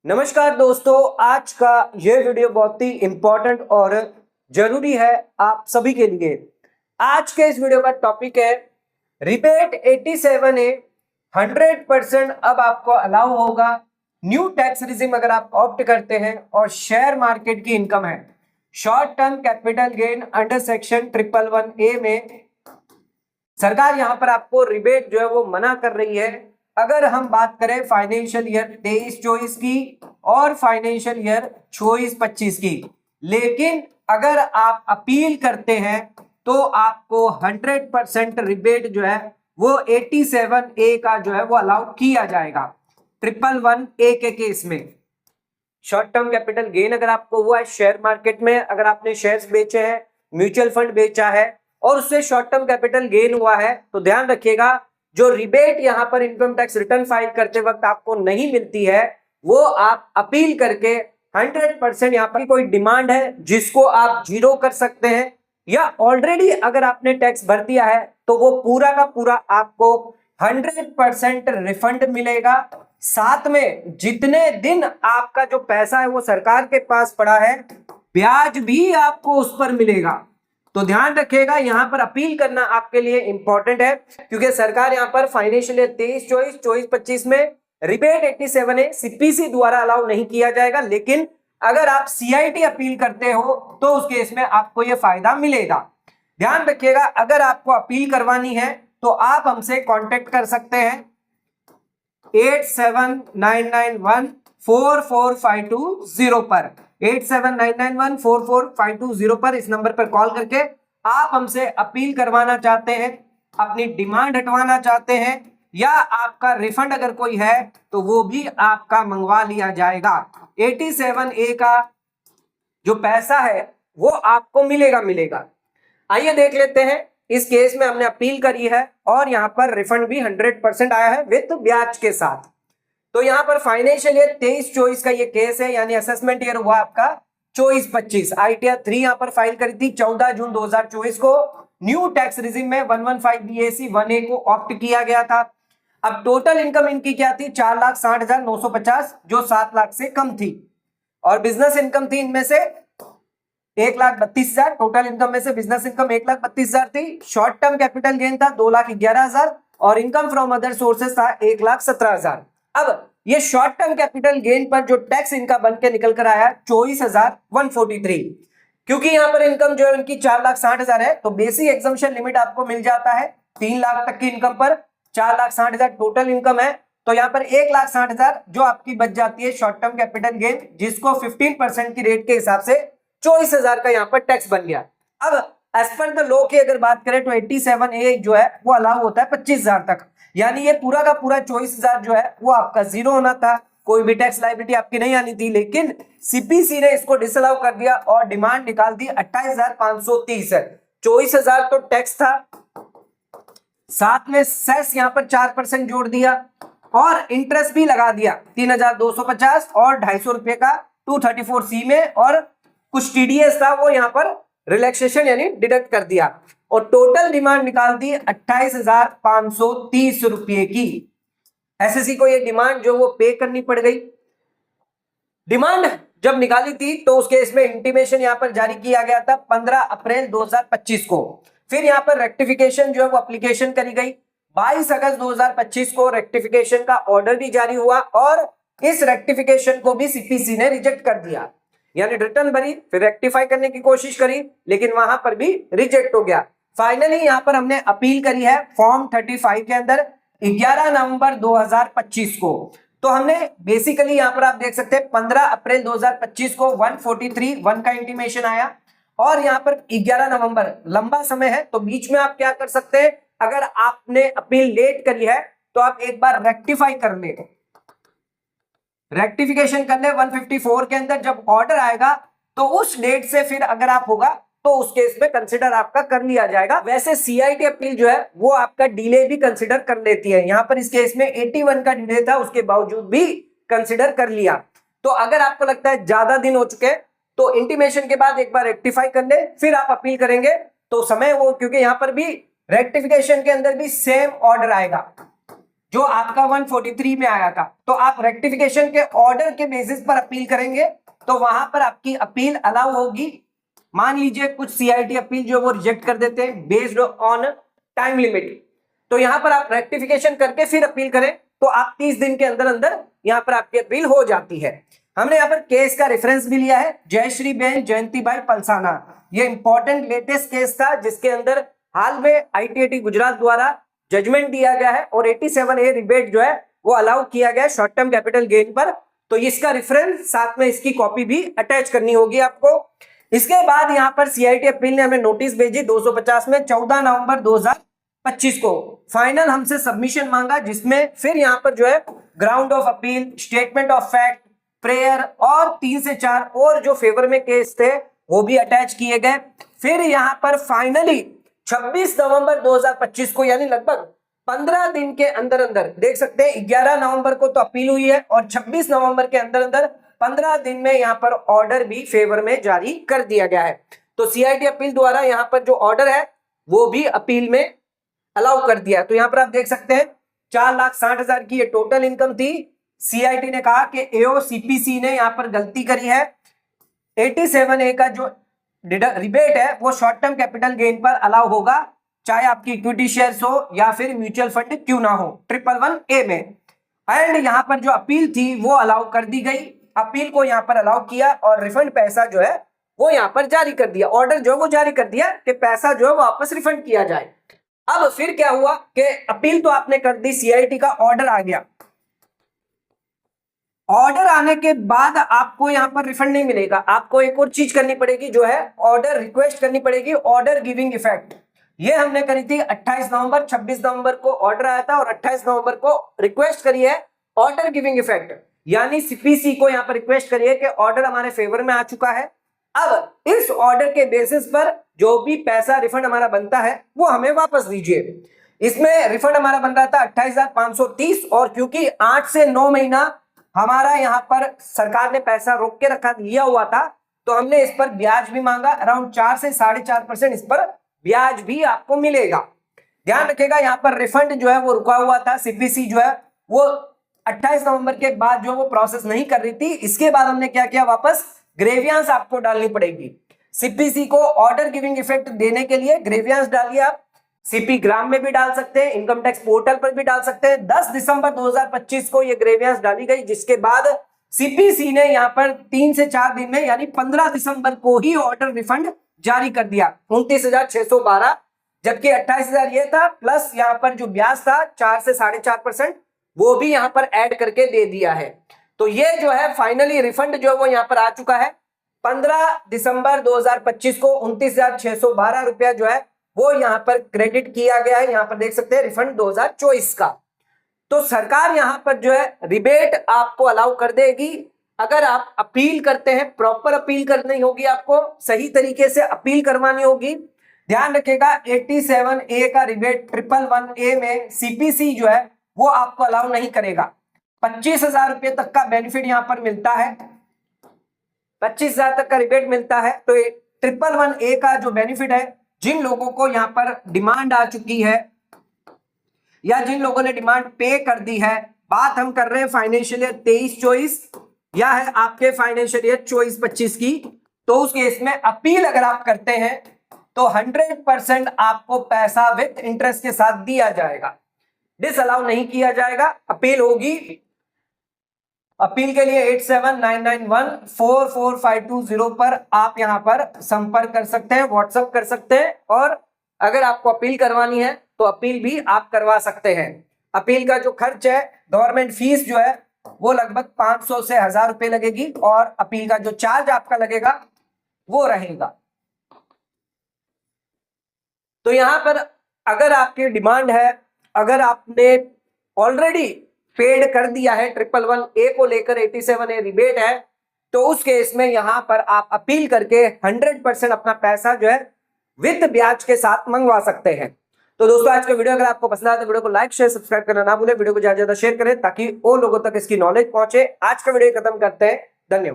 नमस्कार दोस्तों, आज का ये वीडियो बहुत ही इंपॉर्टेंट और जरूरी है आप सभी के लिए। आज के इस वीडियो का टॉपिक है रिबेट 87A 100% अब आपको अलाउ होगा। न्यू टैक्स रिजिम अगर आप ऑप्ट करते हैं और शेयर मार्केट की इनकम है short term capital gain under section 111A में सरकार यहां पर आपको रिबेट जो है वो मना कर रही है। अगर हम बात करें फाइनेंशियल ईयर 23-24 की और फाइनेंशियल ईयर 24-25 की, लेकिन अगर आप अपील करते हैं तो आपको 100% रिबेट जो है वो 87A का जो है वो अलाउ किया जाएगा 111A के केस में। शॉर्ट टर्म कैपिटल गेन अगर आपको हुआ है शेयर मार्केट में, अगर आपने शेयर्स बेचे हैं, म्यूचुअल फंड बेचा है और उससे शॉर्ट टर्म कैपिटल गेन हुआ है, तो ध्यान रखिएगा जो रिबेट यहां पर इनकम टैक्स रिटर्न फाइल करते वक्त आपको नहीं मिलती है वो आप अपील करके 100% यहां पर कोई डिमांड है जिसको आप जीरो कर सकते हैं, या ऑलरेडी अगर आपने टैक्स भर दिया है तो वो पूरा का पूरा आपको 100% रिफंड मिलेगा। साथ में जितने दिन आपका जो पैसा है वो सरकार के पास पड़ा है ब्याज भी आपको उस पर मिलेगा। तो ध्यान रखिएगा, यहां पर अपील करना आपके लिए इंपॉर्टेंट है क्योंकि सरकार यहां पर फाइनेंशियल ईयर 23-24, 24-25 में रिबेट 87A सीपीसी द्वारा अलाउ नहीं किया जाएगा, लेकिन अगर आप सीआईटी अपील करते हो तो उस केस में आपको यह फायदा मिलेगा। ध्यान रखिएगा, अगर आपको अपील करवानी है तो आप हमसे कांटेक्ट कर सकते हैं 8799144520 पर, 8799144520 पर। इस नंबर पर कॉल करके आप हमसे अपील करवाना चाहते हैं, अपनी डिमांड हटवाना चाहते हैं, या आपका रिफंड अगर कोई है तो वो भी आपका मंगवा लिया जाएगा। 87A का जो पैसा है वो आपको मिलेगा। आइए देख लेते हैं, इस केस में हमने अपील करी है और यहां पर रिफंड भी 100% आया है विद ब्याज के साथ। तो यहां पर फाइनेंशियल ईयर 23-24 का ये केस है, यानी असेसमेंट ईयर हुआ आपका 24-25। ITR 3 यहां पर फाइल करी थी 14 जून 2024 को। न्यू टैक्स रिजिम में 115BAC 1A को ऑप्ट किया गया था। अब टोटल इनकम इनकी क्या थी? 4,60,950 जो 7 लाख से कम थी, और बिजनेस इनकम थी इनमें से 1,32,000। टोटल इनकम में से बिजनेस इनकम 1,32,000 थी। शॉर्ट टर्म कैपिटल गेन था 2,11,000 और इनकम फ्रॉम अदर सोर्सेस था 1,17,000। अब ये शॉर्ट टर्म कैपिटल गेन पर जो टैक्स इनका बन के निकल कर आया 24,143। क्योंकि यहां पर इनकम जो है उनकी 4,60,000 है तो बेसिक एग्जम्पशन लिमिट आपको मिल जाता है 3 लाख तक की इनकम पर। 4,60,000 टोटल इनकम है तो यहां पर 1,60,000 जो आपकी बच जाती है शॉर्ट टर्म कैपिटल गेन, जिसको 15% की रेट के हिसाब से 24,000 का यहां पर टैक्स बन गया। अब एज पर द लॉ की अगर बात करें तो 87A जो है वो अलाउ होता है 25,000 तक, यानी ये पूरा का पूरा 24,000 जो है वो आपका जीरो होना था, कोई भी टैक्स लायबिलिटी आपकी नहीं आनी थी, लेकिन सीपीसी ने इसको डिसअलाउ कर दिया और डिमांड निकाल दी 28,530 है। 24,000 तो टैक्स था, साथ में सेस यहां पर 4% जोड़ दिया और इंटरेस्ट भी लगा दिया 3,250 और 250 रुपए का 234C में, और कुछ टीडीएस था वो यहां पर रिलैक्सेशन यानी डिडक्ट कर दिया, और टोटल डिमांड निकाल दी 28,530 रुपए की। एसएससी को ये डिमांड जो वो पे करनी पड़ गई। डिमांड जब निकाली थी तो उस केस में इंटीमेशन यहां पर जारी किया गया था 15 अप्रैल 2025 को। फिर यहां पर रेक्टिफिकेशन जो है वो एप्लीकेशन करी गई 22 अगस्त 2025 को। रेक्टिफिकेशन का ऑर्डर भी जारी हुआ और इस रेक्टिफिकेशन को भी सीपीसी ने रिजेक्ट कर दिया, यानी रिटर्न भरी फिर रेक्टिफाई करने की कोशिश करी लेकिन वहां पर भी रिजेक्ट हो गया। फाइनली यहां पर हमने अपील करी है फॉर्म 35 के अंदर 11 नवंबर 2025 को। तो हमने बेसिकली यहां पर आप देख सकते हैं 15 अप्रैल 2025 को 143(1) का इंटीमेशन आया और यहां पर 11 नवंबर, लंबा समय है तो बीच में आप क्या कर सकते हैं, अगर आपने अपील लेट करी है तो आप एक बार रेक्टिफाई कर ले, रेक्टिफिकेशन कर ले 154 के अंदर। जब ऑर्डर आएगा तो उस डेट से फिर अगर आप होगा तो उस केस में कंसिडर आपका कर लिया जाएगा। वैसे सीआईटी अपील जो है वो आपका डिले भी कंसिडर कर लेती है, यहां पर इस केस में 81 का डिले था उसके बावजूद भी कंसिडर कर लिया। तो अगर आपको लगता है ज्यादा दिन हो चुके तो इंटीमेशन के बाद एक बार रेक्टिफाई कर ले फिर आप अपील करेंगे तो समय वो, क्योंकि यहां पर भी रेक्टिफिकेशन के अंदर भी सेम ऑर्डर आएगा जो आपका 143 में आया था, तो आप रेक्टिफिकेशन के ऑर्डर के बेसिस पर अपील करेंगे तो वहां पर आपकी अपील अलाउ होगी। मान लीजिए कुछ सीआईटी अपील जो वो रिजेक्ट कर देते हैं बेस्ड ऑन टाइम लिमिट, तो यहां पर आप रेक्टिफिकेशन करके फिर अपील करें तो आप 30 दिन के अंदर अंदर यहां पर आपकी अपील हो जाती है। हमने यहां पर केस का रेफरेंस भी लिया है, जयश्री बेन जयंतीभाई पलसाना। ये इंपॉर्टेंट लेटेस्ट केस था जिसके अंदर हाल में आईटीएटी गुजरात द्वारा जजमेंट दिया गया है और 87A रिबेट जो है वो अलाउ किया गया है शॉर्ट टर्म कैपिटल गेन पर। तो इसका रेफरेंस साथ में इसकी कॉपी भी अटैच करनी होगी आपको। इसके बाद यहां पर सीआईटी अपील ने हमें नोटिस भेजी 250 में 14 नवंबर 2025 को फाइनल हमसे सबमिशन मांगा, जिसमें फिर यहां पर जो है ground of appeal, statement of fact, prayer और 3 से 4 और जो फेवर में केस थे वो भी अटैच किए गए। फिर यहां पर फाइनली 26 नवंबर 2025 को यानी लगभग 15 दिन के अंदर अंदर, देख सकते हैं 11 नवंबर को तो अपील हुई है और 26 नवंबर के अंदर अंदर 15 दिन में यहां पर ऑर्डर भी फेवर में जारी कर दिया गया है। तो सीआईटी अपील द्वारा यहां पर जो ऑर्डर है वो भी अपील में अलाउ कर दिया है। तो यहां पर आप देख सकते हैं 4,60,000 की ये टोटल इनकम थी। सीआईटी ने कहा कि एओसीपीसी ने यहां पर गलती करी है, 87A का जो रिबेट है वो शॉर्ट टर्म कैपिटल गेन पर अलाउ होगा, चाहे आपकी इक्विटी शेयर्स हो या फिर म्यूचुअल फंड क्यों ना हो 111A में। एंड यहां पर जो अपील थी वो अलाउ कर दी गई, अपील को यहां पर अलाउ किया और रिफंड पैसा जो है वो यहां पर जारी कर दिया, ऑर्डर जो वो जारी कर दिया कि पैसा जो है वो वापस रिफंड किया जाए। अब फिर क्या हुआ कि अपील तो आपने कर दी, सीआईटी का ऑर्डर आ गया, ऑर्डर आने के बाद आपको यहां पर रिफंड नहीं मिलेगा, आपको एक और चीज करनी पड़ेगी जो है ऑर्डर रिक्वेस्ट करनी पड़ेगी, ऑर्डर गिविंग इफेक्ट। ये हमने करी थी 28 नवंबर, 26 नवंबर को ऑर्डर आया था और 28 नवंबर को रिक्वेस्ट करी है ऑर्डर गिविंग इफेक्ट, यानी सीपीसी को यहां पर रिक्वेस्ट करिए कि ऑर्डर हमारे फेवर में आ चुका है, अब इस ऑर्डर के बेसिस पर जो भी पैसा रिफंड हमारा बनता है वो हमें वापस दीजिए। इसमें रिफंड हमारा बन रहा था 28,530 और क्योंकि 8 से 9 महीना हमारा यहां पर सरकार ने पैसा रोक के रखा लिया हुआ था, तो हमने इस पर ब्याज भी मांगा, अराउंड 4 से 4.5% इस पर ब्याज भी आपको मिलेगा। ध्यान रखिएगा यहां पर रिफंड जो है वो रुका हुआ था, सीपीसी जो है वो 28 नवंबर के बाद जो वो प्रोसेस नहीं कर रही थी। इसके बाद हमने क्या किया, वापस ग्रेवियांस आपको डालनी पड़ेगी। सीपीसी को ऑर्डर गिविंग इफेक्ट देने के लिए ग्रेवियांस डालिए आप, सीपी ग्राम में भी डाल सकते हैं, इनकम टैक्स पोर्टल पर भी डाल सकते हैं। 10 दिसंबर 2025 को ये ग्रेवियांस डाली गई, जिसके बाद सीपीसी ने यहां पर 3 से 4 दिन में यानी 15 दिसंबर को ही ऑर्डर रिफंड जारी कर दिया 29,612, जबकि 28,000 ये था प्लस यहां पर जो ब्याज था 4 से 4.5% वो भी यहां पर ऐड करके दे दिया है। तो ये जो है फाइनली रिफंड जो है वो यहां पर आ चुका है। 15 दिसंबर 2025 को 29,612 रुपया जो है वो यहां पर क्रेडिट किया गया है, यहां पर देख सकते हैं रिफंड 2024 का। तो सरकार यहां पर जो है रिबेट आपको अलाउ कर देगी अगर आप अपील करते हैं, प्रॉपर अपील करनी होगी, आपको सही तरीके से अपील करवानी होगी। ध्यान रखिएगा 87A का रिबेट 111A में सीपीसी जो है वो आपको अलाउ नहीं करेगा। 25,000 रुपए तक का बेनिफिट यहां पर मिलता है, 25,000 तक का रिबेट मिलता है। तो 111A का जो बेनिफिट है, जिन लोगों को यहां पर डिमांड आ चुकी है या जिन लोगों ने डिमांड पे कर दी है, बात हम कर रहे हैं फाइनेंशियल ईयर 23-24 या है आपके फाइनेंशियल ईयर 24-25 की, तो उस केस में अपील अगर आप करते हैं तो 100% आपको पैसा विद इंटरेस्ट के साथ दिया जाएगा, डिसअलाउ नहीं किया जाएगा। अपील होगी, अपील के लिए 8799144520 पर आप यहां पर संपर्क कर सकते हैं, व्हाट्सएप कर सकते हैं, और अगर आपको अपील करवानी है तो अपील भी आप करवा सकते हैं। अपील का जो खर्च है, गवर्नमेंट फीस जो है वो लगभग 500 से 1000 रुपए लगेगी और अपील का जो चार्ज आपका लगेगा वो रहेगा। तो यहां पर अगर आपकी डिमांड है, अगर आपने ऑलरेडी पेड कर दिया है 111A को लेकर 87A रिबेट है, तो उस केस में यहां पर आप अपील करके 100% अपना पैसा जो है विद ब्याज के साथ मंगवा सकते हैं। तो दोस्तों आज का वीडियो अगर आपको पसंद आया तो वीडियो को लाइक शेयर सब्सक्राइब करना ना भूलें, वीडियो को ज्यादा ज्यादा शेयर करें ताकि और लोगों तक इसकी नॉलेज पहुंचे। आज का वीडियो खत्म करते हैं, धन्यवाद।